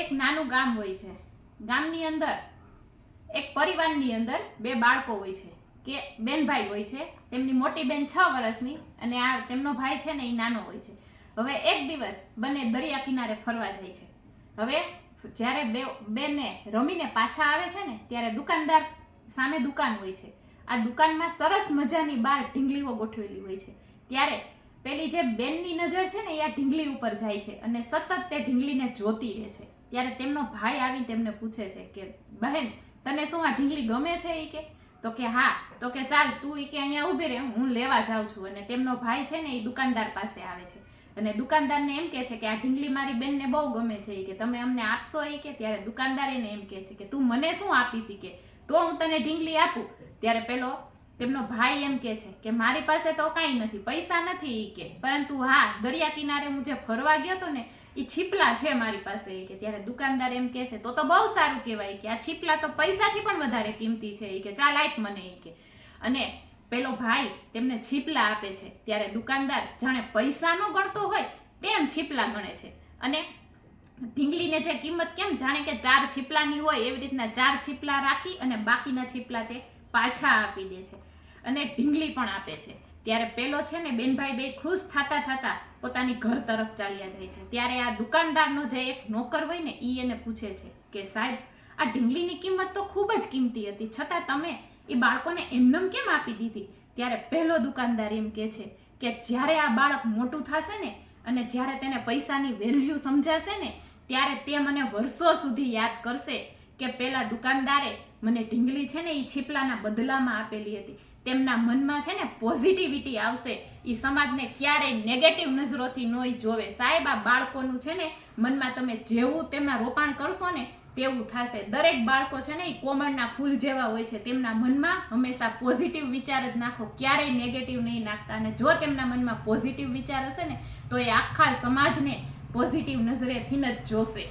એક નાનું ગામ હોય છે. ગામની અંદર એક પરિવારની અંદર બે બાળકો હોય છે કે બેન ભાઈ હોય છે. તેમની મોટી બેન 6 વર્ષની અને આ તેમનો ભાઈ છે ને એ નાનો હોય છે. હવે એક દિવસ બંને દરિયા કિનારે ફરવા જાય છે. હવે જ્યારે બેને રમીને પાછા આવે છે ને ત્યારે દુકાનદાર સામે દુકાન હોય છે. આ દુકાનમાં સરસ મજાની બહાર ઢીંગલીઓ ગોઠવેલી હોય છે. ત્યારે પેલી જે બેનની નજર છે ને એ આ ઢીંગલી ઉપર જાય છે અને સતત તે ઢીંગલીને જોતી રહે છે. ત્યારે તેમનો ભાઈ આવીને તેમને પૂછે છે કે બહેન, તને શું આ ઢીંગલી ગમે છે? એ કે તો કે હા. તો કે ચાલ તું કે અહીંયા ઊભી રહે, હું લેવા જાઉં છું. અને તેમનો ભાઈ છે ને એ દુકાનદાર પાસે આવે છે અને દુકાનદારને એમ કહે છે કે આ ઢીંગલી મારી બેનને બહુ ગમે છે, કે તમે અમને આપશો? એ કે ત્યારે દુકાનદાર એને એમ કહે છે કે તું મને શું આપીશ કે તો હું તને ઢીંગલી આપું? ત્યારે પેલો તેમનો ભાઈ એમ કહે છે કે મારી પાસે તો કાંઈ નથી, પૈસા નથી કે, પરંતુ હા દરિયા કિનારે હું જે ફરવા ગયો હતો ને એ છીપલા છે મારી પાસે કે. ત્યારે દુકાનદાર એમ કહે છે તો બહુ સારું કહેવાય કે આ છીપલા તો પૈસાથી પણ વધારે કિંમતી છે કે, ચાલ આપ મને કે. અને પેલો ભાઈ તેમને છીપલા આપે છે. ત્યારે દુકાનદાર જાણે પૈસા ન ગણતો હોય તેમ છીપલા ગણે છે અને ઢીંગલીને જે કિંમત કેમ જાણે કે 4 છીપલાની હોય એવી રીતના 4 છીપલા રાખી અને બાકીના છીપલા તે પાછા આપી દે છે અને ઢીંગલી પણ આપે છે. ત્યારે પેલો છે ને બેનભાઈ બે ખુશ થતા પોતાની ઘર તરફ ચાલ્યા જાય છે. ત્યારે આ દુકાનદારનો જે એક નોકર હોય ને એ એને પૂછે છે કે સાહેબ, આ ઢીંગલીની કિંમત તો ખૂબ જ કિંમતી હતી, છતાં તમે એ બાળકોને એમનેમ કેમ આપી દીધી? ત્યારે પહેલો દુકાનદાર એમ કહે છે કે જ્યારે આ બાળક મોટું થશે ને અને જ્યારે તેને પૈસાની વેલ્યુ સમજાશે ને ત્યારે તે મને વર્ષો સુધી યાદ કરશે કે પેલા દુકાનદારે મને ઢીંગલી છે ને એ છીપલાના બદલામાં આપેલી હતી. તેમના મનમાં છે ને પોઝિટિવિટી આવશે, એ સમાજને ક્યારેય નેગેટિવ નજરોથી નહીં જોવે. સાહેબ, આ બાળકોનું છે ને મનમાં તમે જેવું તેમાં રોપાણ કરશો ને તેવું થશે. દરેક બાળકો છે ને એ કોમળના ફૂલ જેવા હોય છે, તેમના મનમાં હંમેશા પોઝિટિવ વિચાર જ નાખો, ક્યારેય નેગેટિવ નહીં નાખતા. અને જો તેમના મનમાં પોઝિટિવ વિચાર હશે ને તો એ આખા સમાજને પોઝિટિવ નજરેથી જ જોશે.